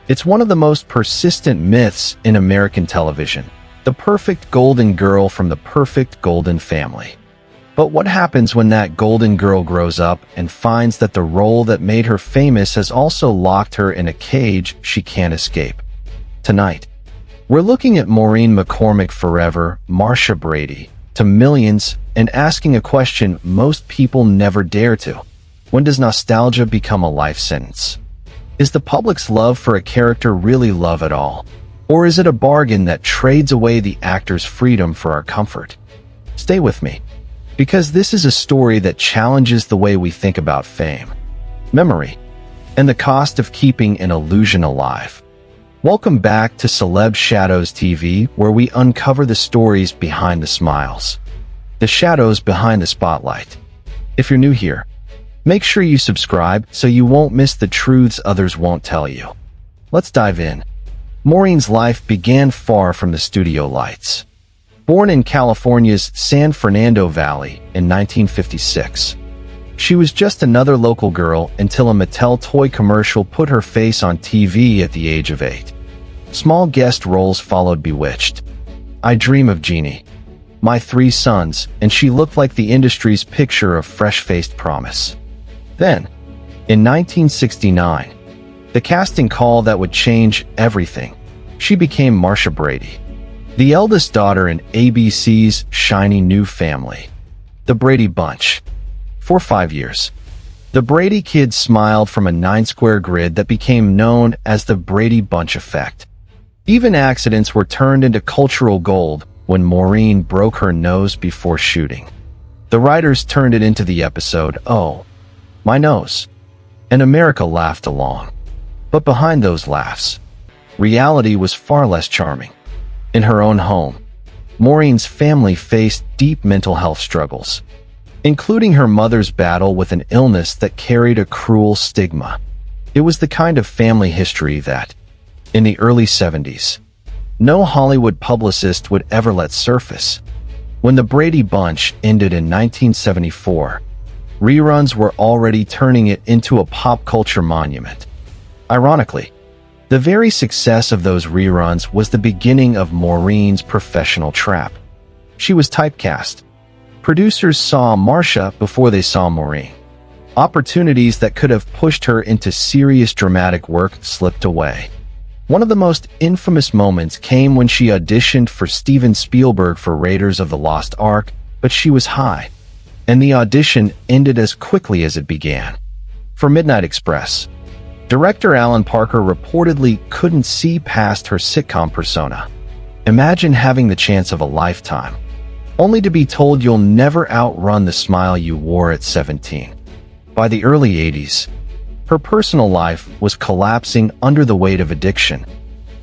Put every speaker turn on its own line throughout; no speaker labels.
It's one of the most persistent myths in American television. The perfect golden girl from the perfect golden family. But what happens when that golden girl grows up and finds that the role that made her famous has also locked her in a cage she can't escape? Tonight, we're looking at Maureen McCormick forever, Marsha Brady, to millions, and asking a question most people never dare to. When does nostalgia become a life sentence? Is the public's love for a character really love at all? Or is it a bargain that trades away the actor's freedom for our comfort? Stay with me, because this is a story that challenges the way we think about fame, memory, and the cost of keeping an illusion alive. Welcome back to Celeb Shadows TV, where we uncover the stories behind the smiles, the shadows behind the spotlight. If you're new here, make sure you subscribe so you won't miss the truths others won't tell you. Let's dive in. Maureen's life began far from the studio lights. Born in California's San Fernando Valley in 1956, she was just another local girl until a Mattel toy commercial put her face on TV at the age of 8. Small guest roles followed Bewitched, I Dream of Jeannie, My Three Sons, and she looked like the industry's picture of fresh-faced promise. Then, in 1969, the casting call that would change everything. She became Marsha Brady, the eldest daughter in ABC's shiny new family, the Brady Bunch. For 5 years, the Brady kids smiled from a 9-square grid that became known as the Brady Bunch effect. Even accidents were turned into cultural gold when Maureen broke her nose before shooting. The writers turned it into the episode, "Oh, My Nose," and America laughed along. But behind those laughs, reality was far less charming. In her own home, Maureen's family faced deep mental health struggles, including her mother's battle with an illness that carried a cruel stigma. It was the kind of family history that, in the early 70s, no Hollywood publicist would ever let surface. When the Brady Bunch ended in 1974, reruns were already turning it into a pop culture monument. Ironically, the very success of those reruns was the beginning of Maureen's professional trap. She was typecast. Producers saw Marsha before they saw Maureen. Opportunities that could have pushed her into serious dramatic work slipped away. One of the most infamous moments came when she auditioned for Steven Spielberg for Raiders of the Lost Ark, but she was high, and the audition ended as quickly as it began. For Midnight Express, director Alan Parker reportedly couldn't see past her sitcom persona. Imagine having the chance of a lifetime, only to be told you'll never outrun the smile you wore at 17. By the early 80s, her personal life was collapsing under the weight of addiction.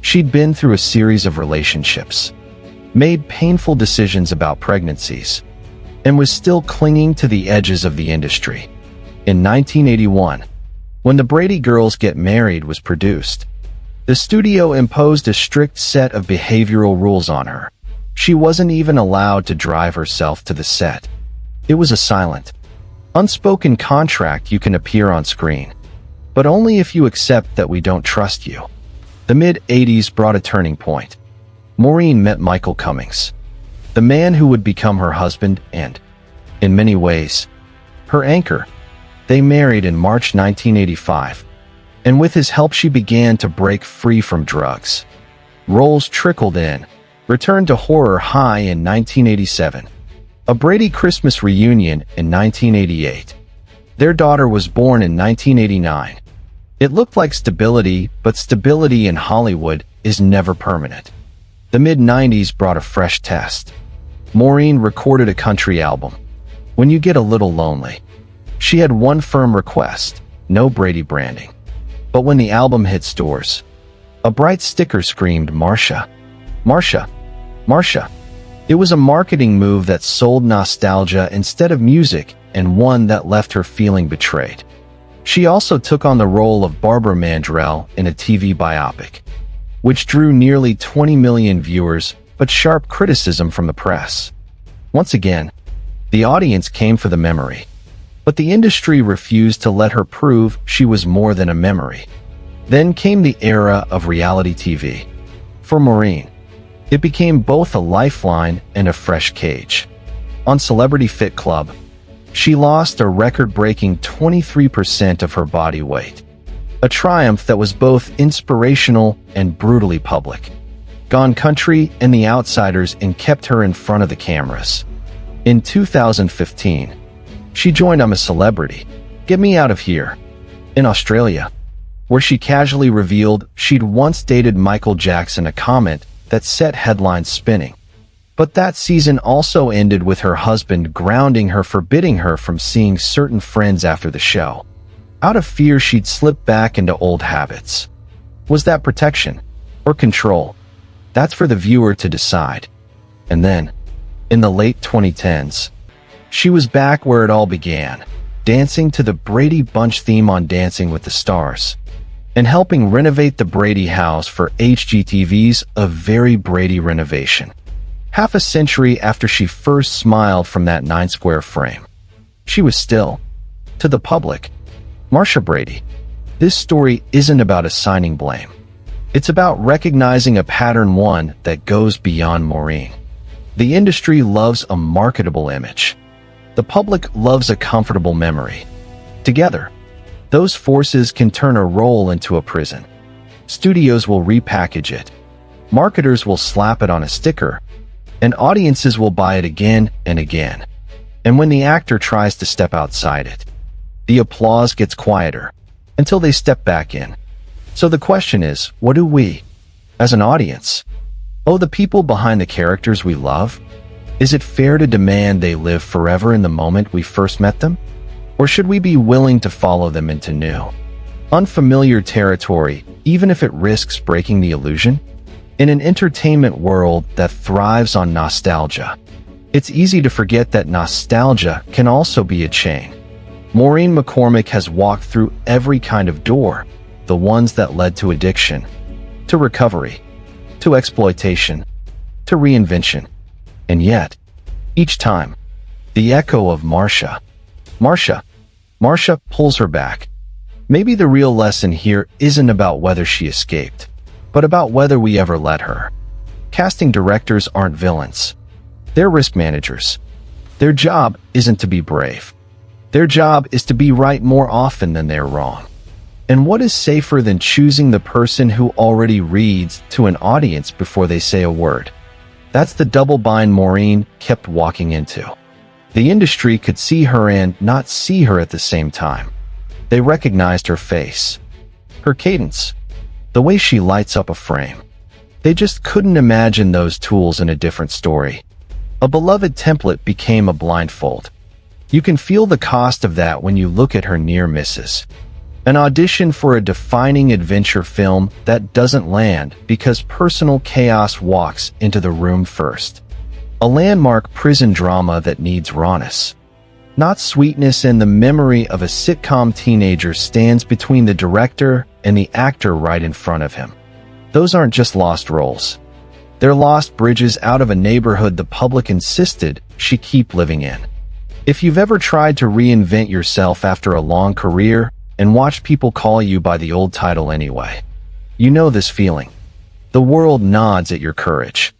She'd been through a series of relationships, made painful decisions about pregnancies, and was still clinging to the edges of the industry. In 1981, when The Brady Girls Get Married was produced, the studio imposed a strict set of behavioral rules on her. She wasn't even allowed to drive herself to the set. It was a silent, unspoken contract: you can appear on screen, but only if you accept that we don't trust you. The mid-80s brought a turning point. Maureen met Michael Cummings, the man who would become her husband and, in many ways, her anchor. They married in March 1985, and with his help she began to break free from drugs. Roles trickled in. Returned to horror high in 1987. A Brady Christmas Reunion in 1988. Their daughter was born in 1989. It looked like stability, but stability in Hollywood is never permanent. The mid-90s brought a fresh test. Maureen recorded a country album, When You Get a Little Lonely. She had one firm request: no Brady branding. But when the album hit stores, a bright sticker screamed, "Marsha, Marsha, Marsha." It was a marketing move that sold nostalgia instead of music, and one that left her feeling betrayed. She also took on the role of Barbara Mandrell in a TV biopic, which drew nearly 20 million viewers, but sharp criticism from the press. Once again, the audience came for the memory, but the industry refused to let her prove she was more than a memory. Then came the era of reality TV. For Maureen, it became both a lifeline and a fresh cage. On Celebrity Fit Club, she lost a record-breaking 23% of her body weight, a triumph that was both inspirational and brutally public. Gone Country and The Outsiders kept her in front of the cameras. In 2015, she joined I'm a Celebrity, Get Me Out of Here, in Australia, where she casually revealed she'd once dated Michael Jackson, a comment that set headlines spinning. But that season also ended with her husband grounding her, forbidding her from seeing certain friends after the show. Out of fear she'd slip back into old habits. Was that protection or control? That's for the viewer to decide. And then, in the late 2010s, she was back where it all began, dancing to the Brady Bunch theme on Dancing with the Stars, and helping renovate the Brady house for HGTV's A Very Brady Renovation. Half a century after she first smiled from that 9-square frame, she was still, to the public, Marsha Brady. This story isn't about assigning blame. It's about recognizing a pattern, one that goes beyond Maureen. The industry loves a marketable image. The public loves a comfortable memory. Together, those forces can turn a role into a prison. Studios will repackage it. Marketers will slap it on a sticker, and audiences will buy it again and again. And when the actor tries to step outside it, the applause gets quieter until they step back in. So the question is, what do we, as an audience, owe the people behind the characters we love? Is it fair to demand they live forever in the moment we first met them? Or should we be willing to follow them into new, unfamiliar territory, even if it risks breaking the illusion? In an entertainment world that thrives on nostalgia, it's easy to forget that nostalgia can also be a chain. Maureen McCormick has walked through every kind of door, the ones that led to addiction, to recovery, to exploitation, to reinvention. And yet, each time, the echo of Marsha pulls her back. Maybe the real lesson here isn't about whether she escaped, but about whether we ever let her. Casting directors aren't villains. They're risk managers. Their job isn't to be brave. Their job is to be right more often than they're wrong. And what is safer than choosing the person who already reads to an audience before they say a word? That's the double bind Maureen kept walking into. The industry could see her and not see her at the same time. They recognized her face, her cadence, the way she lights up a frame. They just couldn't imagine those tools in a different story. A beloved template became a blindfold. You can feel the cost of that when you look at her near misses. An audition for a defining adventure film that doesn't land because personal chaos walks into the room first. A landmark prison drama that needs rawness, not sweetness, and the memory of a sitcom teenager stands between the director and the actor right in front of him. Those aren't just lost roles. They're lost bridges out of a neighborhood the public insisted she keep living in. If you've ever tried to reinvent yourself after a long career and watched people call you by the old title anyway, you know this feeling. The world nods at your courage,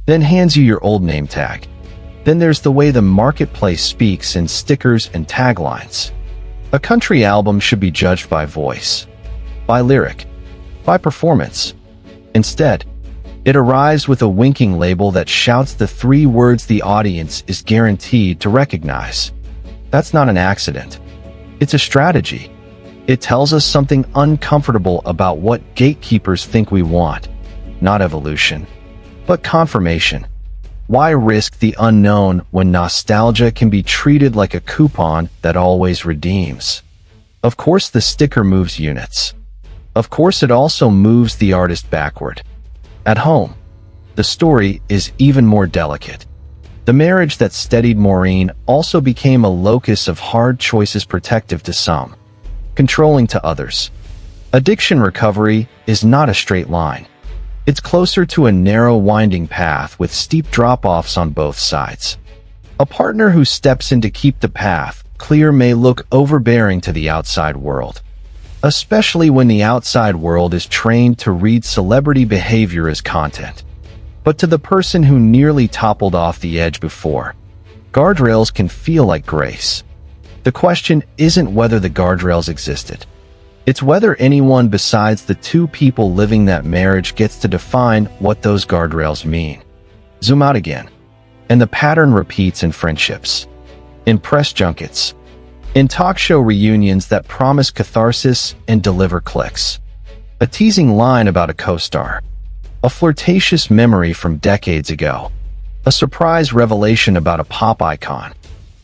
then hands you your old name tag. Then there's the way the marketplace speaks in stickers and taglines. A country album should be judged by voice, by lyric, by performance. Instead, it arrives with a winking label that shouts the 3 words the audience is guaranteed to recognize. That's not an accident. It's a strategy. It tells us something uncomfortable about what gatekeepers think we want. Not evolution, but confirmation. Why risk the unknown when nostalgia can be treated like a coupon that always redeems? Of course the sticker moves units. Of course it also moves the artist backward. At home, the story is even more delicate. The marriage that steadied Maureen also became a locus of hard choices, protective to some, controlling to others. Addiction recovery is not a straight line. It's closer to a narrow, winding path with steep drop-offs on both sides. A partner who steps in to keep the path clear may look overbearing to the outside world. especially when the outside world is trained to read celebrity behavior as content. But to the person who nearly toppled off the edge before, guardrails can feel like grace. The question isn't whether the guardrails existed. It's whether anyone besides the two people living that marriage gets to define what those guardrails mean. Zoom out again, and the pattern repeats in friendships, in press junkets, in talk show reunions that promise catharsis and deliver clicks. A teasing line about a co-star, a flirtatious memory from decades ago, a surprise revelation about a pop icon.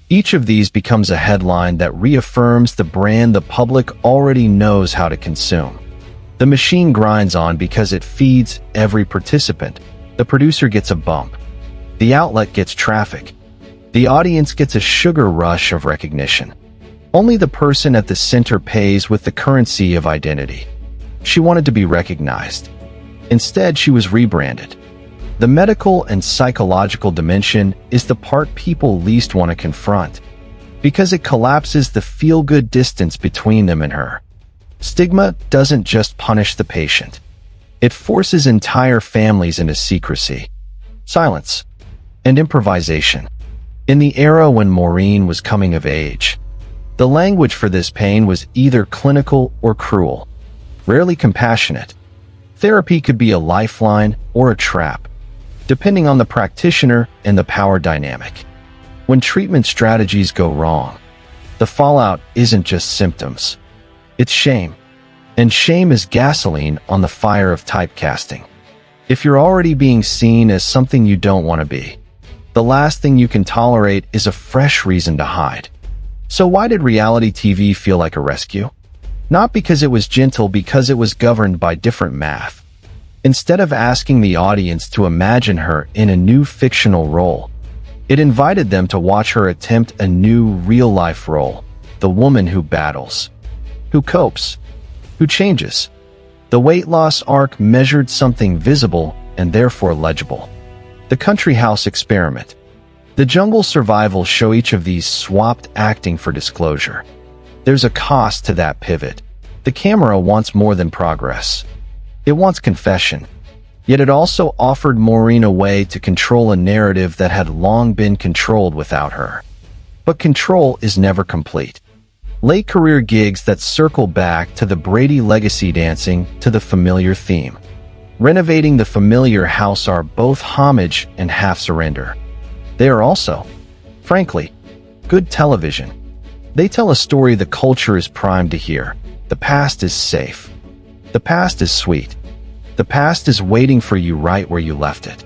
Each of these becomes a headline that reaffirms the brand the public already knows how to consume. The machine grinds on because it feeds every participant. The producer gets a bump. The outlet gets traffic. The audience gets a sugar rush of recognition. Only the person at the center pays with the currency of identity. She wanted to be recognized. Instead, she was rebranded. The medical and psychological dimension is the part people least want to confront, because it collapses the feel-good distance between them and her. Stigma doesn't just punish the patient. It forces entire families into secrecy, silence, and improvisation. In the era when Maureen was coming of age, the language for this pain was either clinical or cruel, rarely compassionate. Therapy could be a lifeline or a trap, depending on the practitioner and the power dynamic. When treatment strategies go wrong, the fallout isn't just symptoms. It's shame. And shame is gasoline on the fire of typecasting. If you're already being seen as something you don't want to be, the last thing you can tolerate is a fresh reason to hide. So why did reality TV feel like a rescue? Not because it was gentle, because it was governed by different math. Instead of asking the audience to imagine her in a new fictional role, it invited them to watch her attempt a new real-life role, the woman who battles, who copes, who changes. The weight loss arc measured something visible and therefore legible. The country house experiment, the jungle survival show, each of these swapped acting for disclosure. There's a cost to that pivot. The camera wants more than progress. It wants confession. Yet it also offered Maureen a way to control a narrative that had long been controlled without her. But control is never complete. Late career gigs that circle back to the Brady legacy, dancing to the familiar theme, renovating the familiar house, are both homage and half surrender. They are also, frankly, good television. They tell a story the culture is primed to hear. The past is safe. The past is sweet. The past is waiting for you right where you left it.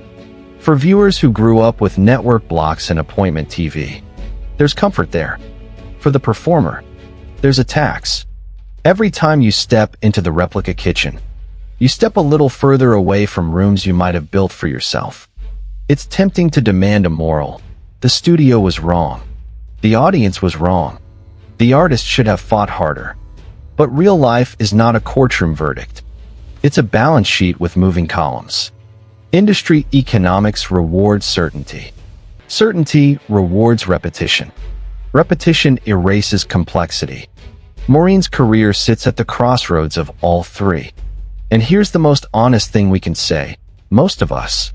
For viewers who grew up with network blocks and appointment TV, there's comfort there. For the performer, there's a tax. Every time you step into the replica kitchen, you step a little further away from rooms you might have built for yourself. It's tempting to demand a moral. The studio was wrong. The audience was wrong. The artist should have fought harder. But real life is not a courtroom verdict. It's a balance sheet with moving columns. Industry economics rewards certainty. Certainty rewards repetition. Repetition erases complexity. Maureen's career sits at the crossroads of all three. And here's the most honest thing we can say. Most of us,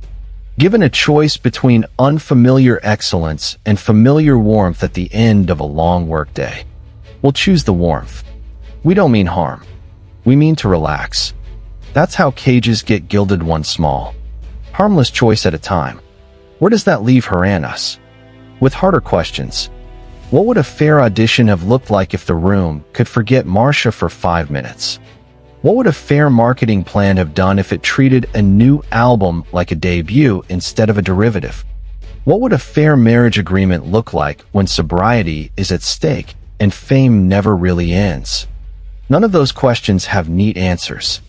given a choice between unfamiliar excellence and familiar warmth at the end of a long workday, will choose the warmth. We don't mean harm. We mean to relax. That's how cages get gilded, one small, harmless choice at a time. Where does that leave her and us? With harder questions. What would a fair audition have looked like if the room could forget Marsha for 5 minutes? What would a fair marketing plan have done if it treated a new album like a debut instead of a derivative? What would a fair marriage agreement look like when sobriety is at stake and fame never really ends? None of those questions have neat answers,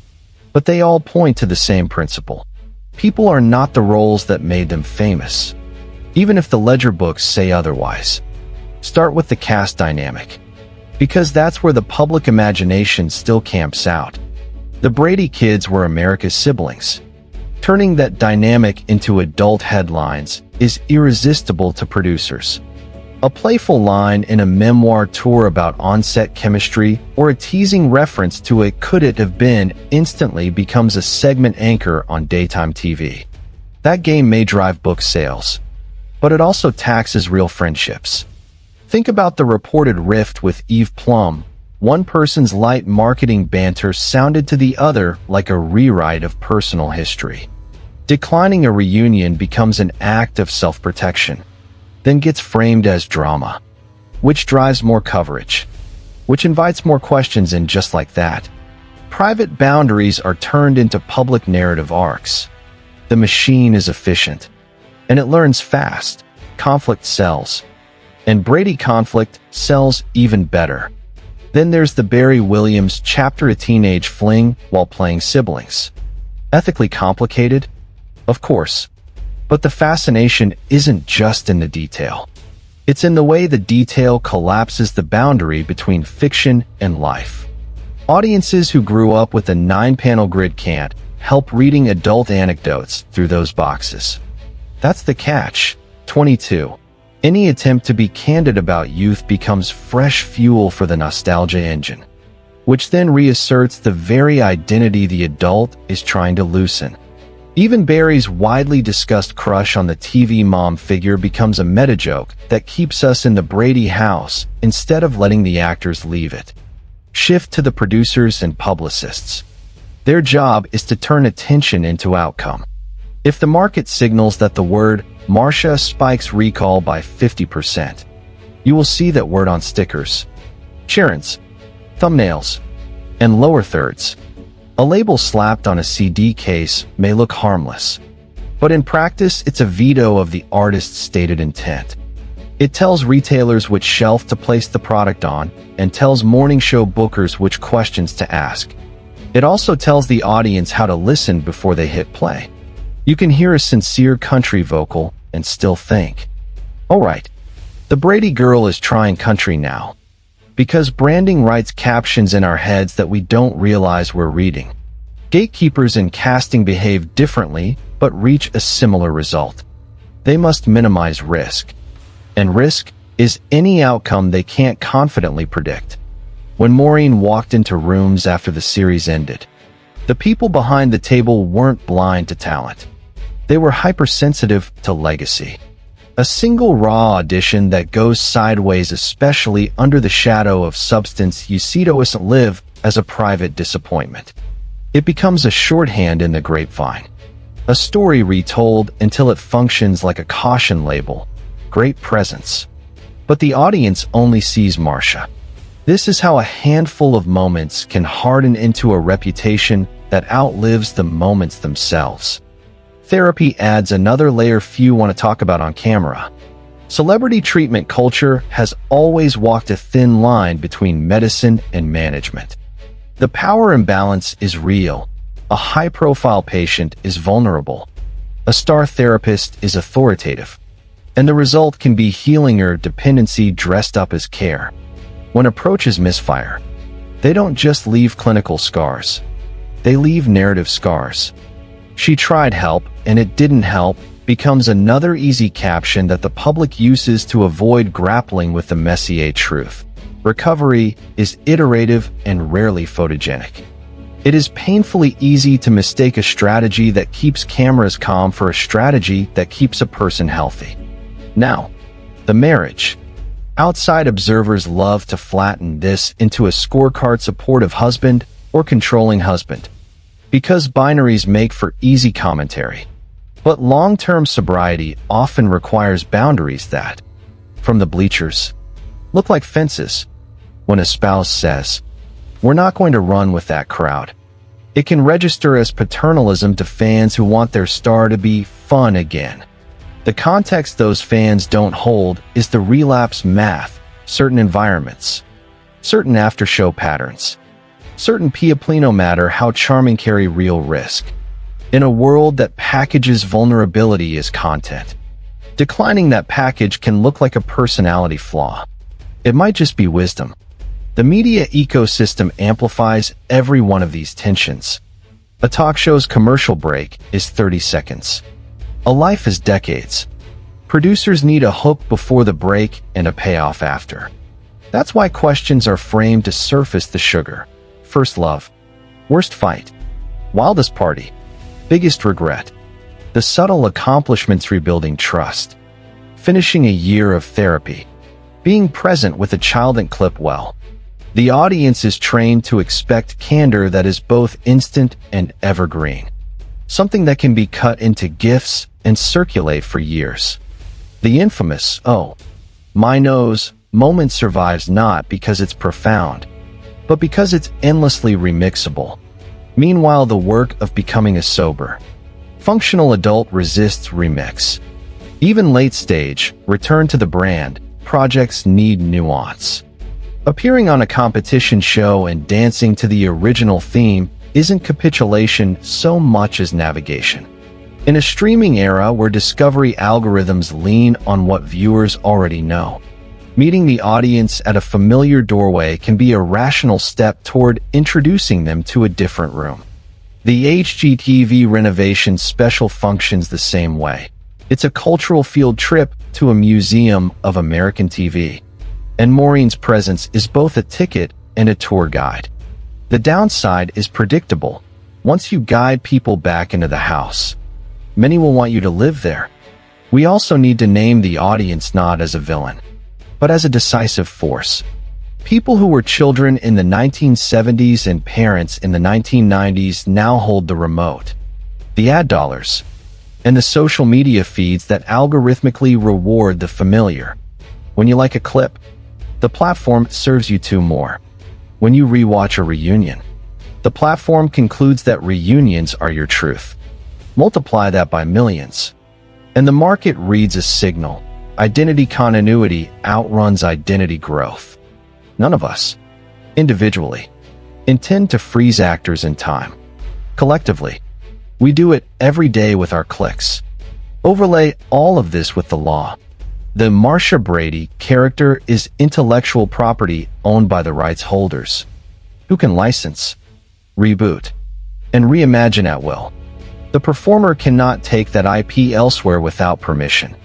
but they all point to the same principle. People are not the roles that made them famous, even if the ledger books say otherwise. Start with the cast dynamic, because that's where the public imagination still camps out. The Brady kids were America's siblings. Turning that dynamic into adult headlines is irresistible to producers. A playful line in a memoir tour about on-set chemistry or a teasing reference to a could it have been instantly becomes a segment anchor on daytime TV. That game may drive book sales, but it also taxes real friendships. Think about the reported rift with Eve Plum. One person's light marketing banter sounded to the other like a rewrite of personal history. Declining a reunion becomes an act of self-protection, then gets framed as drama, which drives more coverage, which invites more questions in. Just like that, private boundaries are turned into public narrative arcs. The machine is efficient, and it learns fast. Conflict sells, and Brady conflict sells even better. Then there's the Barry Williams chapter, a teenage fling while playing siblings. Ethically complicated? Of course. But the fascination isn't just in the detail. It's in the way the detail collapses the boundary between fiction and life. Audiences who grew up with a 9-panel grid can't help reading adult anecdotes through those boxes. That's the catch. 22. Any attempt to be candid about youth becomes fresh fuel for the nostalgia engine, which then reasserts the very identity the adult is trying to loosen. Even Barry's widely discussed crush on the TV mom figure becomes a meta-joke that keeps us in the Brady house instead of letting the actors leave it. Shift to the producers and publicists. Their job is to turn attention into outcome. If the market signals that the word Marsha spikes recall by 50%, you will see that word on stickers, cheerins, thumbnails, and lower thirds. A label slapped on a CD case may look harmless, but in practice it's a veto of the artist's stated intent. It tells retailers which shelf to place the product on and tells morning show bookers which questions to ask. It also tells the audience how to listen before they hit play. You can hear a sincere country vocal and still think, "All right, the Brady girl is trying country now." Because branding writes captions in our heads that we don't realize we're reading. Gatekeepers in casting behave differently but reach a similar result. They must minimize risk. And risk is any outcome they can't confidently predict. When Maureen walked into rooms after the series ended, the people behind the table weren't blind to talent. They were hypersensitive to legacy. A single raw audition that goes sideways, especially under the shadow of substance you see, doesn't live as a private disappointment. It becomes a shorthand in the grapevine. A story retold until it functions like a caution label. Great presence. But the audience only sees Marsha. This is how a handful of moments can harden into a reputation that outlives the moments themselves. Therapy adds another layer few want to talk about on camera. Celebrity treatment culture has always walked a thin line between medicine and management. The power imbalance is real. A high-profile patient is vulnerable. A star therapist is authoritative. And the result can be healing or dependency dressed up as care. When approaches misfire, they don't just leave clinical scars. They leave narrative scars. "She tried help, and it didn't help," becomes another easy caption that the public uses to avoid grappling with the messier truth. Recovery is iterative and rarely photogenic. It is painfully easy to mistake a strategy that keeps cameras calm for a strategy that keeps a person healthy. Now, the marriage. Outside observers love to flatten this into a scorecard: supportive husband or controlling husband, because binaries make for easy commentary. But long-term sobriety often requires boundaries that, from the bleachers, look like fences. When a spouse says, "We're not going to run with that crowd," it can register as paternalism to fans who want their star to be fun again. The context those fans don't hold is the relapse math, certain environments, certain after-show patterns, certain Pioplino matter how charming carry real risk. In a world that packages vulnerability as content, declining that package can look like a personality flaw. It might just be wisdom. The media ecosystem amplifies every one of these tensions. A talk show's commercial break is 30 seconds. A life is decades. Producers need a hook before the break and a payoff after. That's why questions are framed to surface the sugar. First love. Worst fight. Wildest party. Biggest regret. The subtle accomplishments rebuilding trust. Finishing a year of therapy. Being present with a child and clip well. The audience is trained to expect candor that is both instant and evergreen. Something that can be cut into GIFs and circulate for years. The infamous, "oh, my nose" moment survives not because it's profound, but because it's endlessly remixable. Meanwhile, the work of becoming a sober, functional adult resists remix. Even late-stage, return to the brand, projects need nuance. Appearing on a competition show and dancing to the original theme isn't capitulation so much as navigation. In a streaming era where discovery algorithms lean on what viewers already know, meeting the audience at a familiar doorway can be a rational step toward introducing them to a different room. The HGTV renovation special functions the same way. It's a cultural field trip to a museum of American TV. And Maureen's presence is both a ticket and a tour guide. The downside is predictable. Once you guide people back into the house, many will want you to live there. We also need to name the audience not as a villain, but as a decisive force. People who were children in the 1970s and parents in the 1990s now hold the remote, the ad dollars, and the social media feeds that algorithmically reward the familiar. When you like a clip, the platform serves you two more. When you rewatch a reunion, the platform concludes that reunions are your truth. Multiply that by millions, and the market reads a signal. Identity continuity outruns identity growth. None of us, individually, intend to freeze actors in time. Collectively, we do it every day with our clicks. Overlay all of this with the law. The Marsha Brady character is intellectual property owned by the rights holders, who can license, reboot, and reimagine at will. The performer cannot take that IP elsewhere without permission,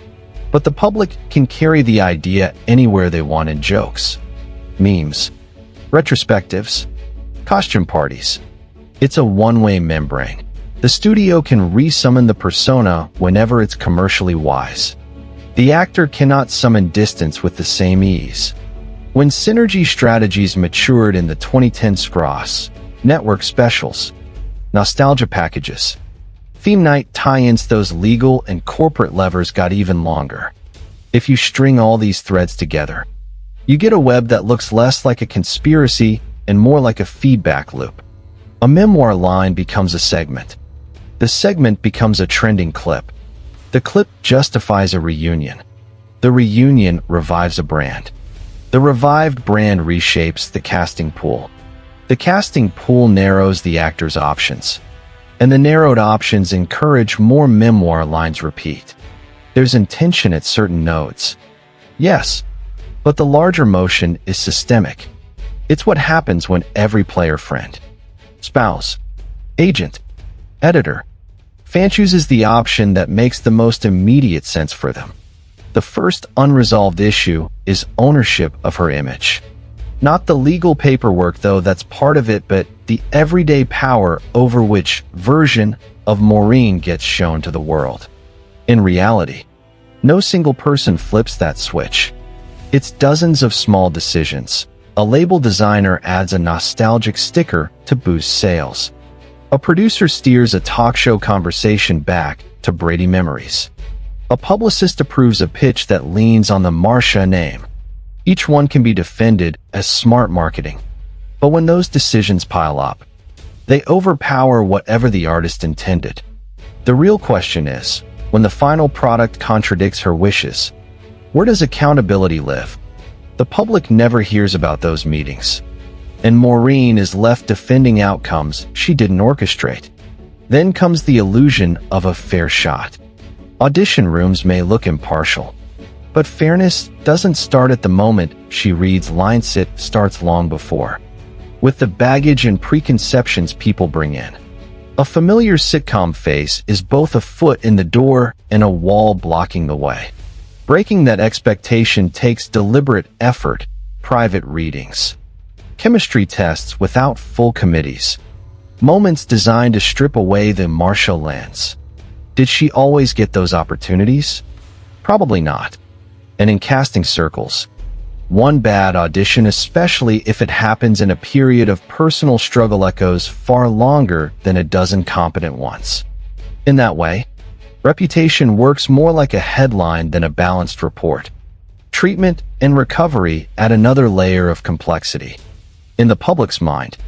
but the public can carry the idea anywhere they want in jokes, memes, retrospectives, costume parties. It's a one-way membrane. The studio can resummon the persona whenever it's commercially wise. The actor cannot summon distance with the same ease. When synergy strategies matured in the 2010 Scross, network specials, nostalgia packages, theme night tie-ins, those legal and corporate levers got even longer. If you string all these threads together, you get a web that looks less like a conspiracy and more like a feedback loop. A memoir line becomes a segment. The segment becomes a trending clip. The clip justifies a reunion. The reunion revives a brand. The revived brand reshapes the casting pool. The casting pool narrows the actor's options. And the narrowed options encourage more memoir lines repeat. There's intention at certain nodes. Yes, but the larger motion is systemic. It's what happens when every player friend, spouse, agent, editor, fan chooses the option that makes the most immediate sense for them. The first unresolved issue is ownership of her image. Not the legal paperwork, though, that's part of it, but the everyday power over which version of Maureen gets shown to the world. In reality, no single person flips that switch. It's dozens of small decisions. A label designer adds a nostalgic sticker to boost sales. A producer steers a talk show conversation back to Brady memories. A publicist approves a pitch that leans on the Marsha name. Each one can be defended as smart marketing. But when those decisions pile up, they overpower whatever the artist intended. The real question is, when the final product contradicts her wishes, where does accountability live? The public never hears about those meetings, and Maureen is left defending outcomes she didn't orchestrate. Then comes the illusion of a fair shot. Audition rooms may look impartial, but fairness doesn't start at the moment she reads lines, it starts long before, with the baggage and preconceptions people bring in. A familiar sitcom face is both a foot in the door and a wall blocking the way. Breaking that expectation takes deliberate effort, private readings, chemistry tests without full committees, moments designed to strip away the Marsha lens. Did she always get those opportunities? Probably not. And in casting circles, one bad audition, especially if it happens in a period of personal struggle, echoes far longer than a dozen competent ones. In that way, reputation works more like a headline than a balanced report. Treatment and recovery add another layer of complexity. In the public's mind,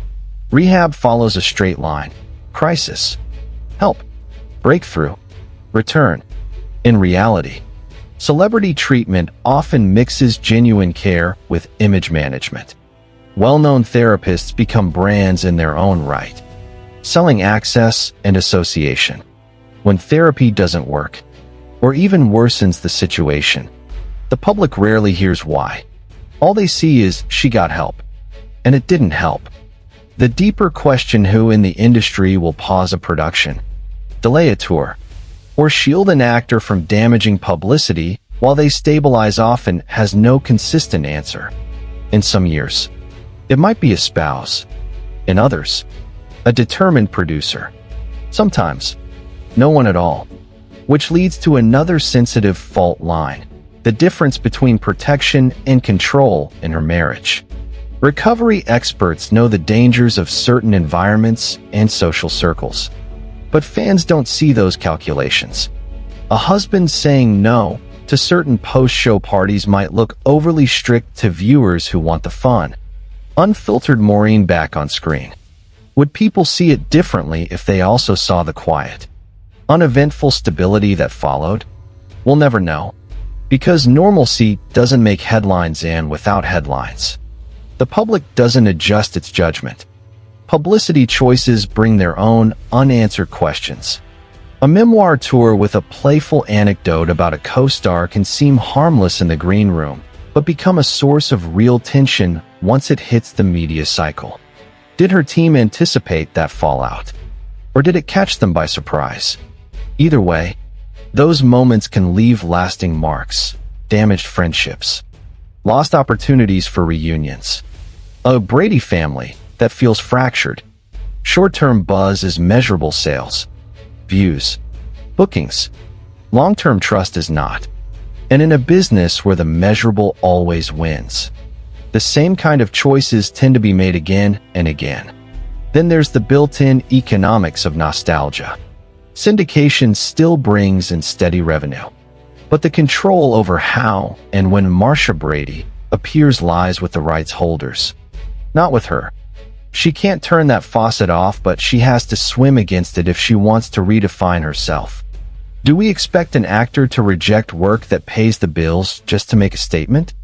rehab follows a straight line: crisis, help, breakthrough, return. In reality, celebrity treatment often mixes genuine care with image management. Well-known therapists become brands in their own right, selling access and association. When therapy doesn't work, or even worsens the situation, the public rarely hears why. All they see is, she got help, and it didn't help. The deeper question: who in the industry will pause a production, delay a tour, or shield an actor from damaging publicity while they stabilize, often has no consistent answer. In some years, it might be a spouse. In others, a determined producer. Sometimes, no one at all. Which leads to another sensitive fault line: the difference between protection and control in her marriage. Recovery experts know the dangers of certain environments and social circles. But fans don't see those calculations. A husband saying no to certain post-show parties might look overly strict to viewers who want the fun, unfiltered Maureen back on screen. Would people see it differently if they also saw the quiet, uneventful stability that followed? We'll never know, because normalcy doesn't make headlines, and without headlines, the public doesn't adjust its judgment. Publicity choices bring their own unanswered questions. A memoir tour with a playful anecdote about a co-star can seem harmless in the green room, but become a source of real tension once it hits the media cycle. Did her team anticipate that fallout? Or did it catch them by surprise? Either way, those moments can leave lasting marks: damaged friendships, lost opportunities for reunions. A Brady family that feels fractured. Short-term buzz is measurable: sales, views, bookings. Long-term trust is not. And in a business where the measurable always wins, the same kind of choices tend to be made again and again. Then there's the built-in economics of nostalgia. Syndication still brings in steady revenue, but the control over how and when Marsha Brady appears lies with the rights holders, not with her. She can't turn that faucet off, but she has to swim against it if she wants to redefine herself. Do we expect an actor to reject work that pays the bills just to make a statement?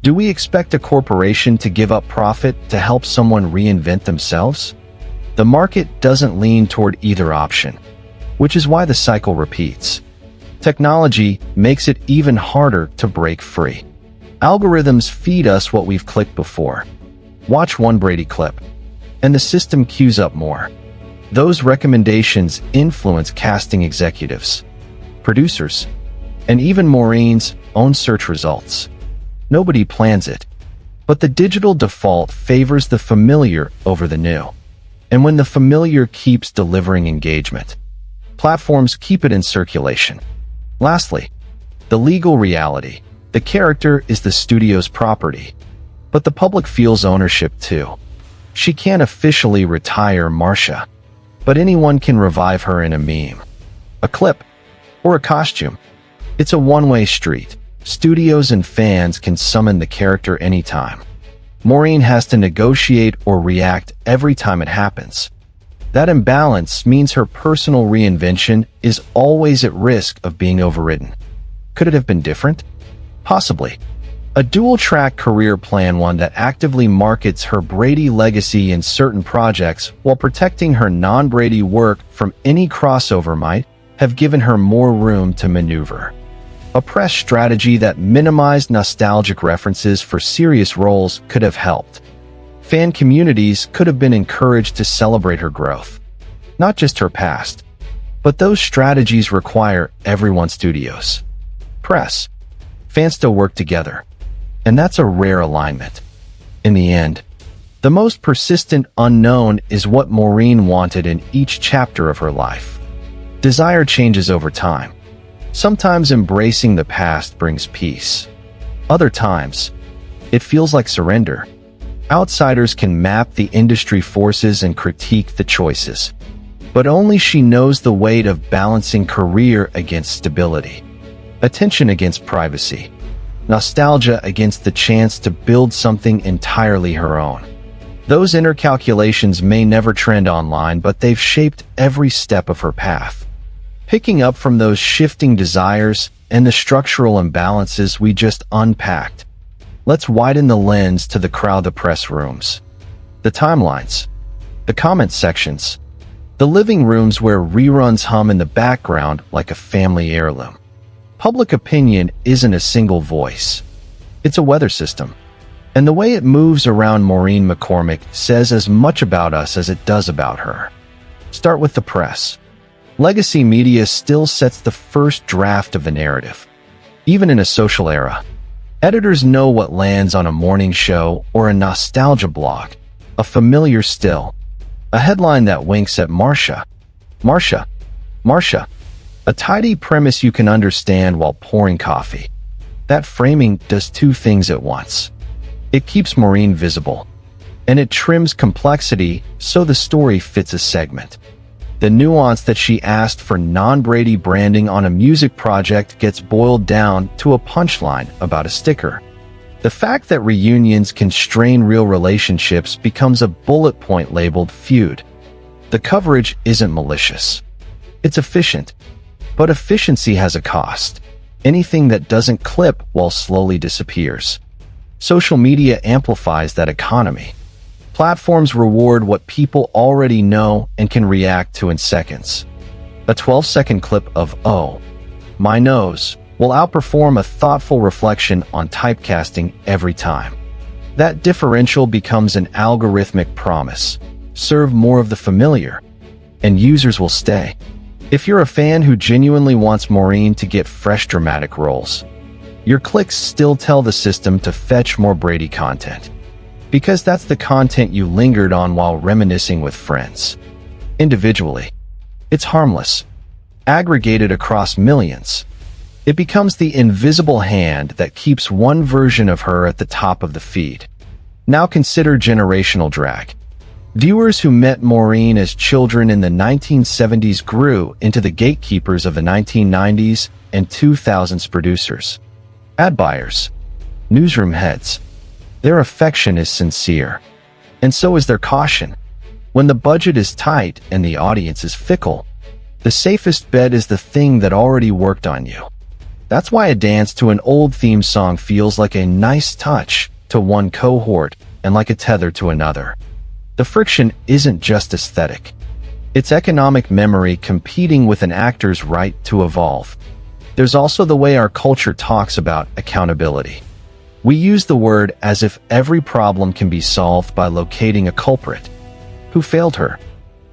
Do we expect a corporation to give up profit to help someone reinvent themselves? The market doesn't lean toward either option, which is why the cycle repeats. Technology makes it even harder to break free. Algorithms feed us what we've clicked before. Watch one Brady clip, and the system queues up more. Those recommendations influence casting executives, producers, and even Maureen's own search results. Nobody plans it, but the digital default favors the familiar over the new. And when the familiar keeps delivering engagement, platforms keep it in circulation. Lastly, the legal reality. The character is the studio's property, but the public feels ownership too. She can't officially retire Marsha, but anyone can revive her in a meme, a clip, or a costume. It's a one-way street. Studios and fans can summon the character anytime. Maureen has to negotiate or react every time it happens. That imbalance means her personal reinvention is always at risk of being overridden. Could it have been different? Possibly. A dual-track career plan, one that actively markets her Brady legacy in certain projects while protecting her non-Brady work from any crossover, might have given her more room to maneuver. A press strategy that minimized nostalgic references for serious roles could have helped. Fan communities could have been encouraged to celebrate her growth, not just her past. But those strategies require everyone: studios, press, Fans still work together, and that's a rare alignment. In the end, the most persistent unknown is what Maureen wanted in each chapter of her life. Desire changes over time. Sometimes embracing the past brings peace. Other times, it feels like surrender. Outsiders can map the industry forces and critique the choices, but only she knows the weight of balancing career against stability, attention against privacy, nostalgia against the chance to build something entirely her own. Those inner calculations may never trend online, but they've shaped every step of her path. Picking up from those shifting desires and the structural imbalances we just unpacked, let's widen the lens to the crowd, the press rooms, the timelines, the comment sections, the living rooms where reruns hum in the background like a family heirloom. Public opinion isn't a single voice. It's a weather system. And the way it moves around Maureen McCormick says as much about us as it does about her. Start with the press. Legacy media still sets the first draft of the narrative. Even in a social era, editors know what lands on a morning show or a nostalgia blog, a familiar still, a headline that winks at Marsha. A tidy premise you can understand while pouring coffee. That framing does two things at once. It keeps Maureen visible, and it trims complexity so the story fits a segment. The nuance that she asked for non-Brady branding on a music project gets boiled down to a punchline about a sticker. The fact that reunions can strain real relationships becomes a bullet point labeled feud. The coverage isn't malicious. It's efficient, but efficiency has a cost. Anything that doesn't clip while slowly disappears. Social media amplifies that economy. Platforms reward what people already know and can react to in seconds. A 12-second clip of, "Oh, my nose," will outperform a thoughtful reflection on typecasting every time. That differential becomes an algorithmic promise. Serve more of the familiar, and users will stay. If you're a fan who genuinely wants Maureen to get fresh dramatic roles, your clicks still tell the system to fetch more Brady content. Because that's the content you lingered on while reminiscing with friends. Individually, it's harmless. Aggregated across millions, it becomes the invisible hand that keeps one version of her at the top of the feed. Now consider generational drag. Viewers who met Maureen as children in the 1970s grew into the gatekeepers of the 1990s and 2000s producers. Ad buyers, newsroom heads. Their affection is sincere, and so is their caution. When the budget is tight and the audience is fickle, the safest bet is the thing that already worked on you. That's why a dance to an old theme song feels like a nice touch to one cohort and like a tether to another. The friction isn't just aesthetic. It's economic memory competing with an actor's right to evolve. There's also the way our culture talks about accountability. We use the word as if every problem can be solved by locating a culprit. Who failed her?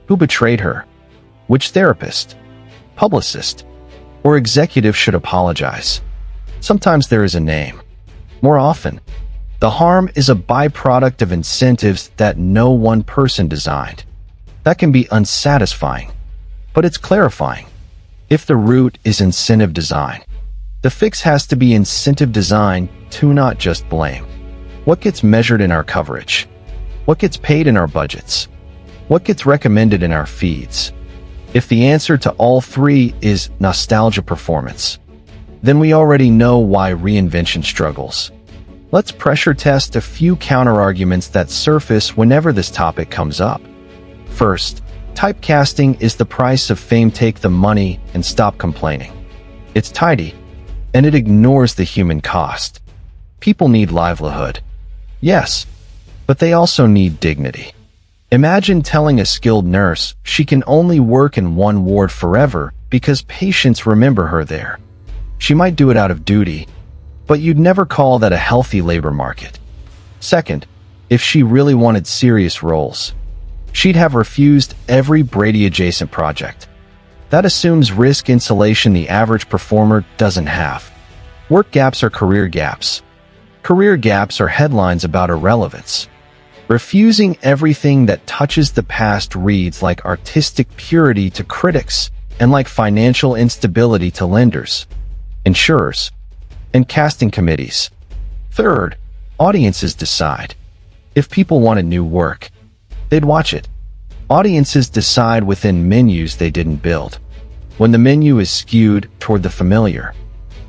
Who betrayed her? Which therapist, publicist, or executive should apologize? Sometimes there is a name. More often, the harm is a byproduct of incentives that no one person designed. That can be unsatisfying, but it's clarifying. If the root is incentive design, the fix has to be incentive design to not just blame. What gets measured in our coverage? What gets paid in our budgets? What gets recommended in our feeds? If the answer to all three is nostalgia performance, then we already know why Reinvention struggles. Let's pressure test a few counterarguments that surface whenever this topic comes up. First, typecasting is the price of fame. Take the money and stop complaining. It's tidy, and it ignores the human cost. People need livelihood. Yes, but they also need dignity. Imagine telling a skilled nurse she can only work in one ward forever because patients remember her there. She might do it out of duty, but you'd never call that a healthy labor market. Second, if she really wanted serious roles, she'd have refused every Brady-adjacent project. That assumes risk insulation the average performer doesn't have. Work gaps are career gaps. Career gaps are headlines about irrelevance. Refusing everything that touches the past reads like artistic purity to critics and like financial instability to lenders, insurers, and casting committees. Third, audiences decide. If people wanted new work, they'd watch it. Audiences decide within menus they didn't build. When the menu is skewed toward the familiar,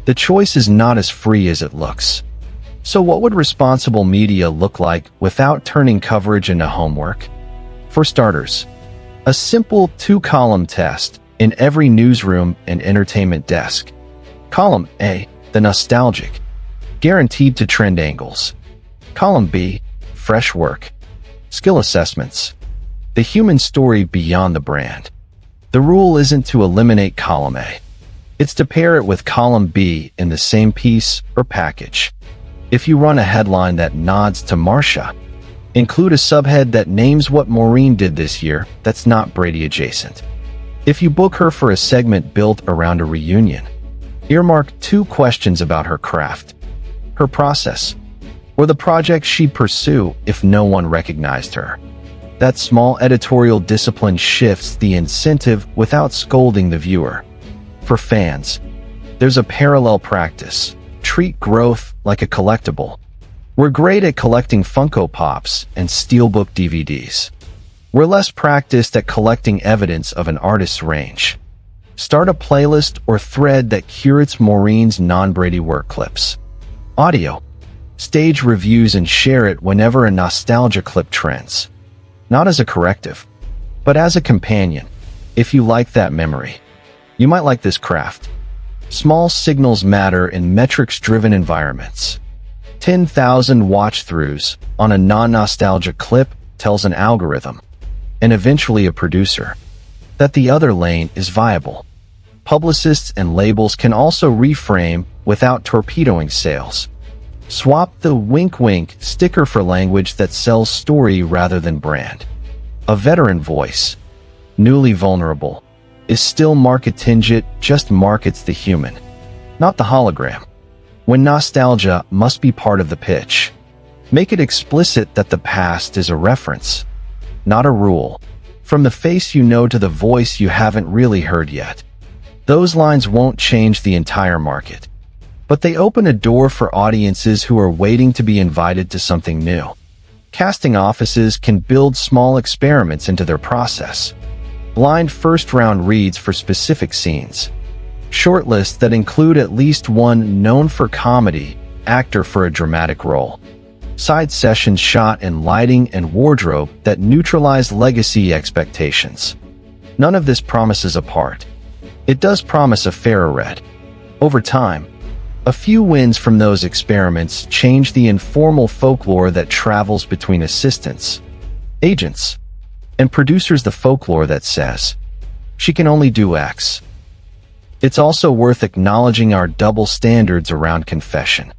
the choice is not as free as it looks. So what would responsible media look like without turning coverage into homework? For starters, a simple 2-column test in every newsroom and entertainment desk. Column A, the nostalgic, guaranteed to trend angles. Column B, fresh work, skill assessments, the human story beyond the brand. The rule isn't to eliminate column A. It's to pair it with column B in the same piece or package. If you run a headline that nods to Marsha, include a subhead that names what Maureen did this year that's not Brady adjacent. If you book her for a segment built around a reunion, earmark 2 questions about her craft, her process, or the project she'd pursue if no one recognized her. That small editorial discipline shifts the incentive without scolding the viewer. For fans, there's a parallel practice. Treat growth like a collectible. We're great at collecting Funko Pops and Steelbook DVDs. We're less practiced at collecting evidence of an artist's range. Start a playlist or thread that curates Maureen's non-Brady work clips. Audio. Stage reviews and share it whenever a nostalgia clip trends. Not as a corrective, but as a companion. If you like that memory, you might like this craft. Small signals matter in metrics-driven environments. 10,000 watch-throughs on a non-nostalgic clip tells an algorithm, and eventually a producer, that the other lane is viable. Publicists and labels can also reframe without torpedoing sales. Swap the wink-wink sticker for language that sells story rather than brand. A veteran voice, newly vulnerable, is still market-tinged, just markets the human, not the hologram. When nostalgia must be part of the pitch, make it explicit that the past is a reference, not a rule. From the face you know to the voice you haven't really heard yet. Those lines won't change the entire market, but they open a door for audiences who are waiting to be invited to something new. Casting offices can build small experiments into their process. Blind first-round reads for specific scenes. Shortlists that include at least one known-for-comedy actor for a dramatic role. Side sessions shot in lighting and wardrobe that neutralize legacy expectations. None of this promises a part. It does promise a fairer read. Over time, a few wins from those experiments change the informal folklore that travels between assistants, agents, and producers, the folklore that says, she can only do X. It's also worth acknowledging our double standards around confession.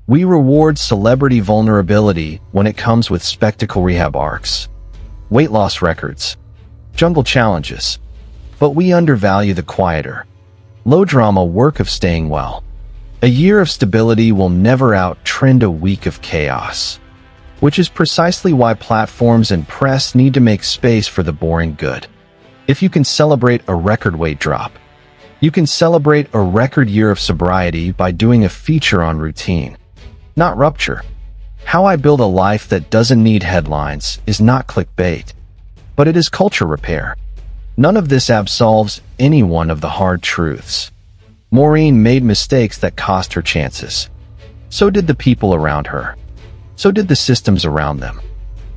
We reward celebrity vulnerability when it comes with spectacle rehab arcs, weight loss records, jungle challenges, but we undervalue the quieter, low-drama work of staying well. A year of stability will never out-trend a week of chaos, which is precisely why platforms and press need to make space for the boring good. If you can celebrate a record weight drop, you can celebrate a record year of sobriety by doing a feature on routine, not rupture. How I Build a Life That Doesn't Need Headlines is not clickbait, but it is culture repair. None of this absolves anyone of the hard truths. Maureen made mistakes that cost her chances. So did the people around her. So did the systems around them.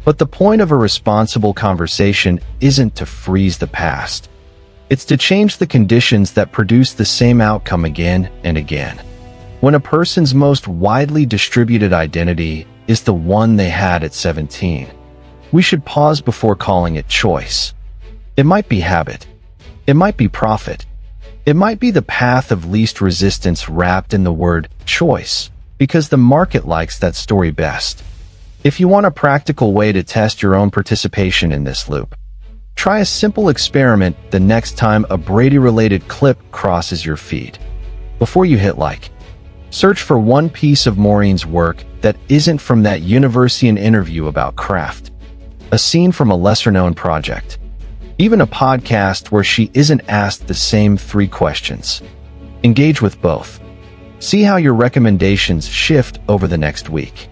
But the point of a responsible conversation isn't to freeze the past. It's to change the conditions that produce the same outcome again and again. When a person's most widely distributed identity is the one they had at 17, we should pause before calling it choice. It might be habit. It might be profit. It might be the path of least resistance wrapped in the word choice, because the market likes that story best. If you want a practical way to test your own participation in this loop, try a simple experiment the next time a Brady-related clip crosses your feed. Before you hit like, Search for one piece of Maureen's work that isn't from that Universian interview about craft, a scene from a lesser-known project, even a podcast where she isn't asked the same 3 questions. Engage with both. See how your recommendations shift over the next week.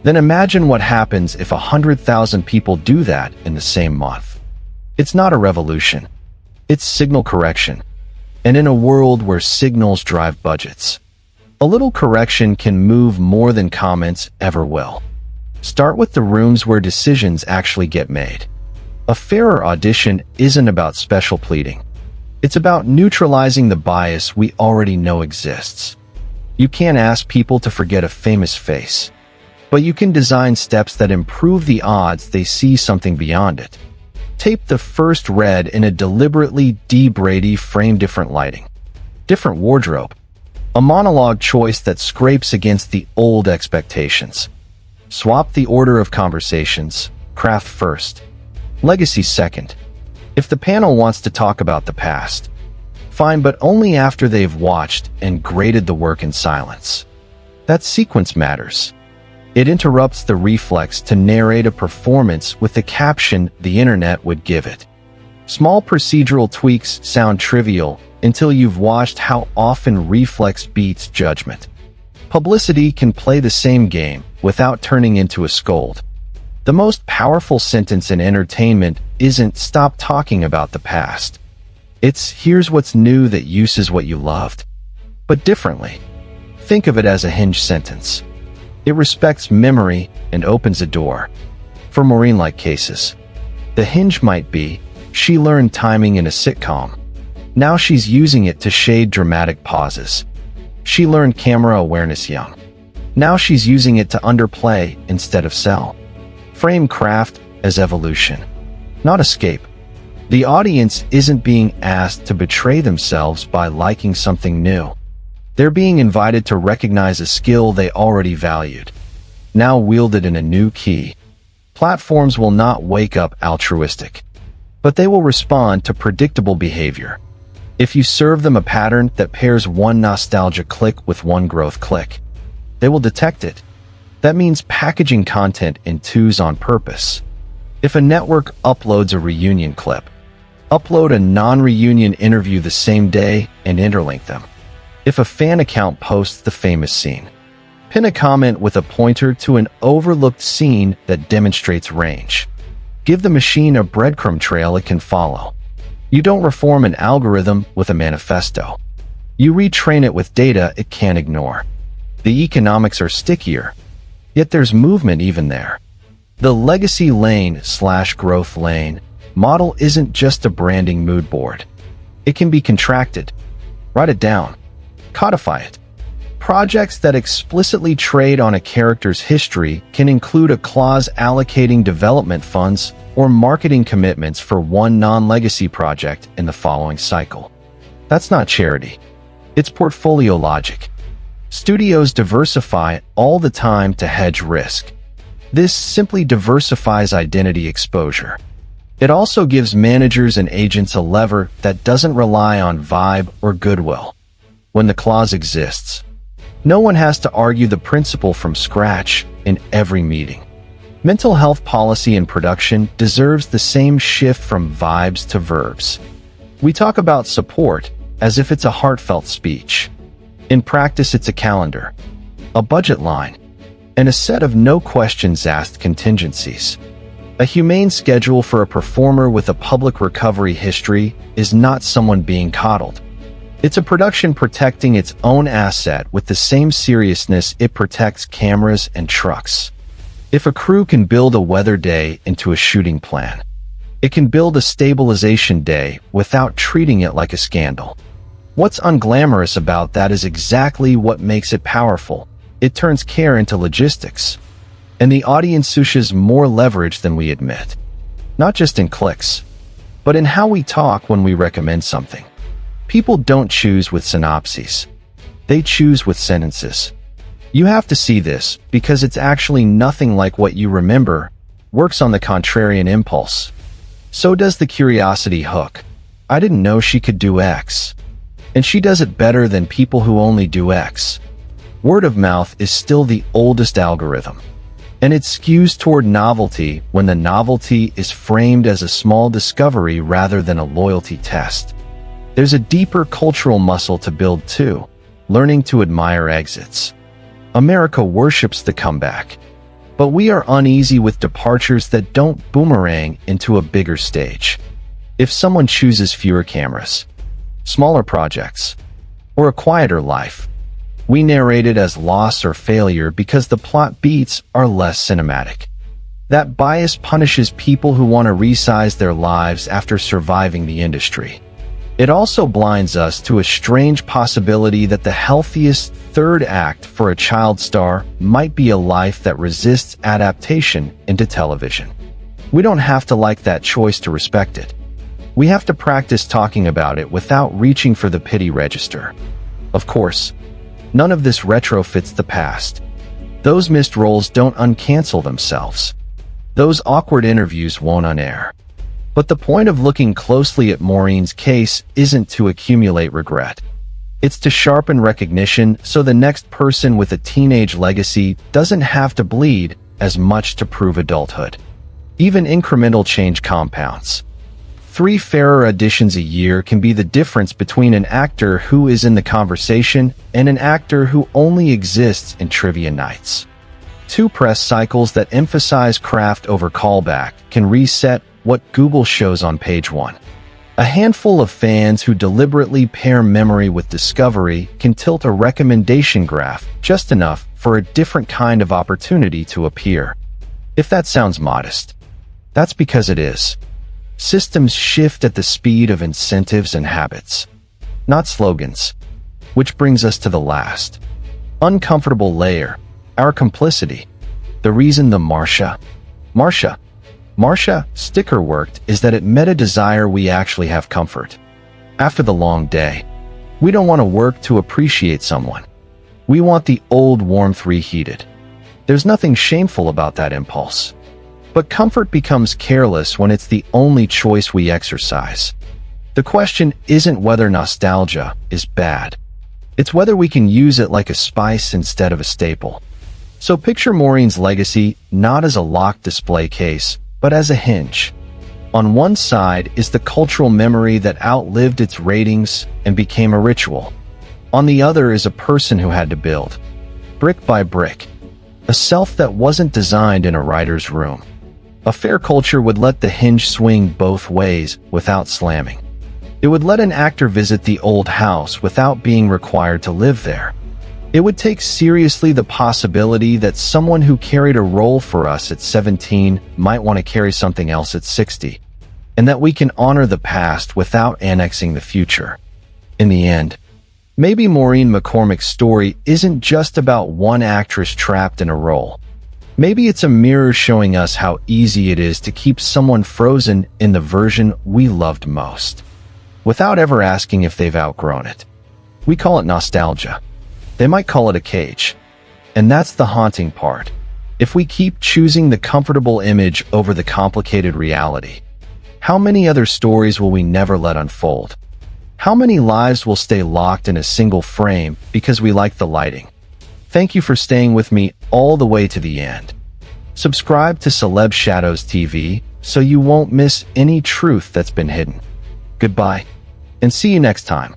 Then imagine what happens if 100,000 people do that in the same month. It's not a revolution. It's signal correction. And in a world where signals drive budgets, a little correction can move more than comments ever will. Start with the rooms where decisions actually get made. A fairer audition isn't about special pleading. It's about neutralizing the bias we already know exists. You can't ask people to forget a famous face, but you can design steps that improve the odds they see something beyond it. Tape the first read in a deliberately Brady frame, different lighting, different wardrobe, a monologue choice that scrapes against the old expectations. Swap the order of conversations, craft first, legacy second. If the panel wants to talk about the past, fine, but only after they've watched and graded the work in silence. That sequence matters. It interrupts the reflex to narrate a performance with the caption the internet would give it. Small procedural tweaks sound trivial until you've watched how often reflex beats judgment. Publicity can play the same game without turning into a scold. The most powerful sentence in entertainment isn't "stop talking about the past." It's "here's what's new that uses what you loved, but differently." Think of it as a hinge sentence. It respects memory and opens a door. For Maureen-like cases, the hinge might be, she learned timing in a sitcom. Now she's using it to shade dramatic pauses. She learned camera awareness young. Now she's using it to underplay instead of sell. Frame craft as evolution, not escape. The audience isn't being asked to betray themselves by liking something new. They're being invited to recognize a skill they already valued, now wielded in a new key. Platforms will not wake up altruistic, but they will respond to predictable behavior. If you serve them a pattern that pairs one nostalgia click with one growth click, they will detect it. That means packaging content in twos on purpose. If a network uploads a reunion clip, upload a non-reunion interview the same day and interlink them. If a fan account posts the famous scene, pin a comment with a pointer to an overlooked scene that demonstrates range. Give the machine a breadcrumb trail it can follow. You don't reform an algorithm with a manifesto. You retrain it with data it can't ignore. The economics are stickier, yet there's movement even there. The legacy lane/growth lane model isn't just a branding mood board. It can be contracted. Write it down. Codify it. Projects that explicitly trade on a character's history can include a clause allocating development funds or marketing commitments for one non-legacy project in the following cycle. That's not charity. It's portfolio logic. Studios diversify all the time to hedge risk. This simply diversifies identity exposure. It also gives managers and agents a lever that doesn't rely on vibe or goodwill. When the clause exists, no one has to argue the principle from scratch in every meeting. Mental health policy and production deserves the same shift from vibes to verbs. We talk about support as if it's a heartfelt speech. In practice, it's a calendar, a budget line, and a set of no questions asked contingencies. A humane schedule for a performer with a public recovery history is not someone being coddled. It's a production protecting its own asset with the same seriousness it protects cameras and trucks. If a crew can build a weather day into a shooting plan, it can build a stabilization day without treating it like a scandal. What's unglamorous about that is exactly what makes it powerful. It turns care into logistics. And the audience sushes more leverage than we admit. Not just in clicks, but in how we talk when we recommend something. People don't choose with synopses. They choose with sentences. You have to see this because it's actually nothing like what you remember. Works on the contrarian impulse. So does the curiosity hook. I didn't know she could do X. And she does it better than people who only do X. Word of mouth is still the oldest algorithm, and it skews toward novelty when the novelty is framed as a small discovery rather than a loyalty test. There's a deeper cultural muscle to build too, learning to admire exits. America worships the comeback, but we are uneasy with departures that don't boomerang into a bigger stage. If someone chooses fewer cameras, smaller projects, or a quieter life, we narrate it as loss or failure because the plot beats are less cinematic. That bias punishes people who want to resize their lives after surviving the industry. It also blinds us to a strange possibility that the healthiest third act for a child star might be a life that resists adaptation into television. We don't have to like that choice to respect it. We have to practice talking about it without reaching for the pity register. Of course, none of this retrofits the past. Those missed roles don't uncancel themselves. Those awkward interviews won't unair. But the point of looking closely at Maureen's case isn't to accumulate regret. It's to sharpen recognition so the next person with a teenage legacy doesn't have to bleed as much to prove adulthood. Even incremental change compounds. 3 fairer auditions a year can be the difference between an actor who is in the conversation and an actor who only exists in trivia nights. 2 press cycles that emphasize craft over callback can reset what Google shows on page 1. A handful of fans who deliberately pair memory with discovery can tilt a recommendation graph just enough for a different kind of opportunity to appear. If that sounds modest, that's because it is. Systems shift at the speed of incentives and habits, not slogans. Which brings us to the last uncomfortable layer, our complicity. The reason the Marsha sticker worked is that it met a desire we actually have comfort. After the long day, we don't want to work to appreciate someone. We want the old warmth reheated. There's nothing shameful about that impulse. But comfort becomes careless when it's the only choice we exercise. The question isn't whether nostalgia is bad. It's whether we can use it like a spice instead of a staple. So picture Maureen's legacy not as a locked display case, but as a hinge. On one side is the cultural memory that outlived its ratings and became a ritual. On the other is a person who had to build, brick by brick, a self that wasn't designed in a writer's room. A fair culture would let the hinge swing both ways without slamming. It would let an actor visit the old house without being required to live there. It would take seriously the possibility that someone who carried a role for us at 17 might want to carry something else at 60, and that we can honor the past without annexing the future. In the end, maybe Maureen McCormick's story isn't just about one actress trapped in a role. Maybe it's a mirror showing us how easy it is to keep someone frozen in the version we loved most, without ever asking if they've outgrown it. We call it nostalgia. They might call it a cage. And that's the haunting part. If we keep choosing the comfortable image over the complicated reality, how many other stories will we never let unfold? How many lives will stay locked in a single frame because we like the lighting? Thank you for staying with me all the way to the end. Subscribe to Celeb Shadows TV so you won't miss any truth that's been hidden. Goodbye, and see you next time.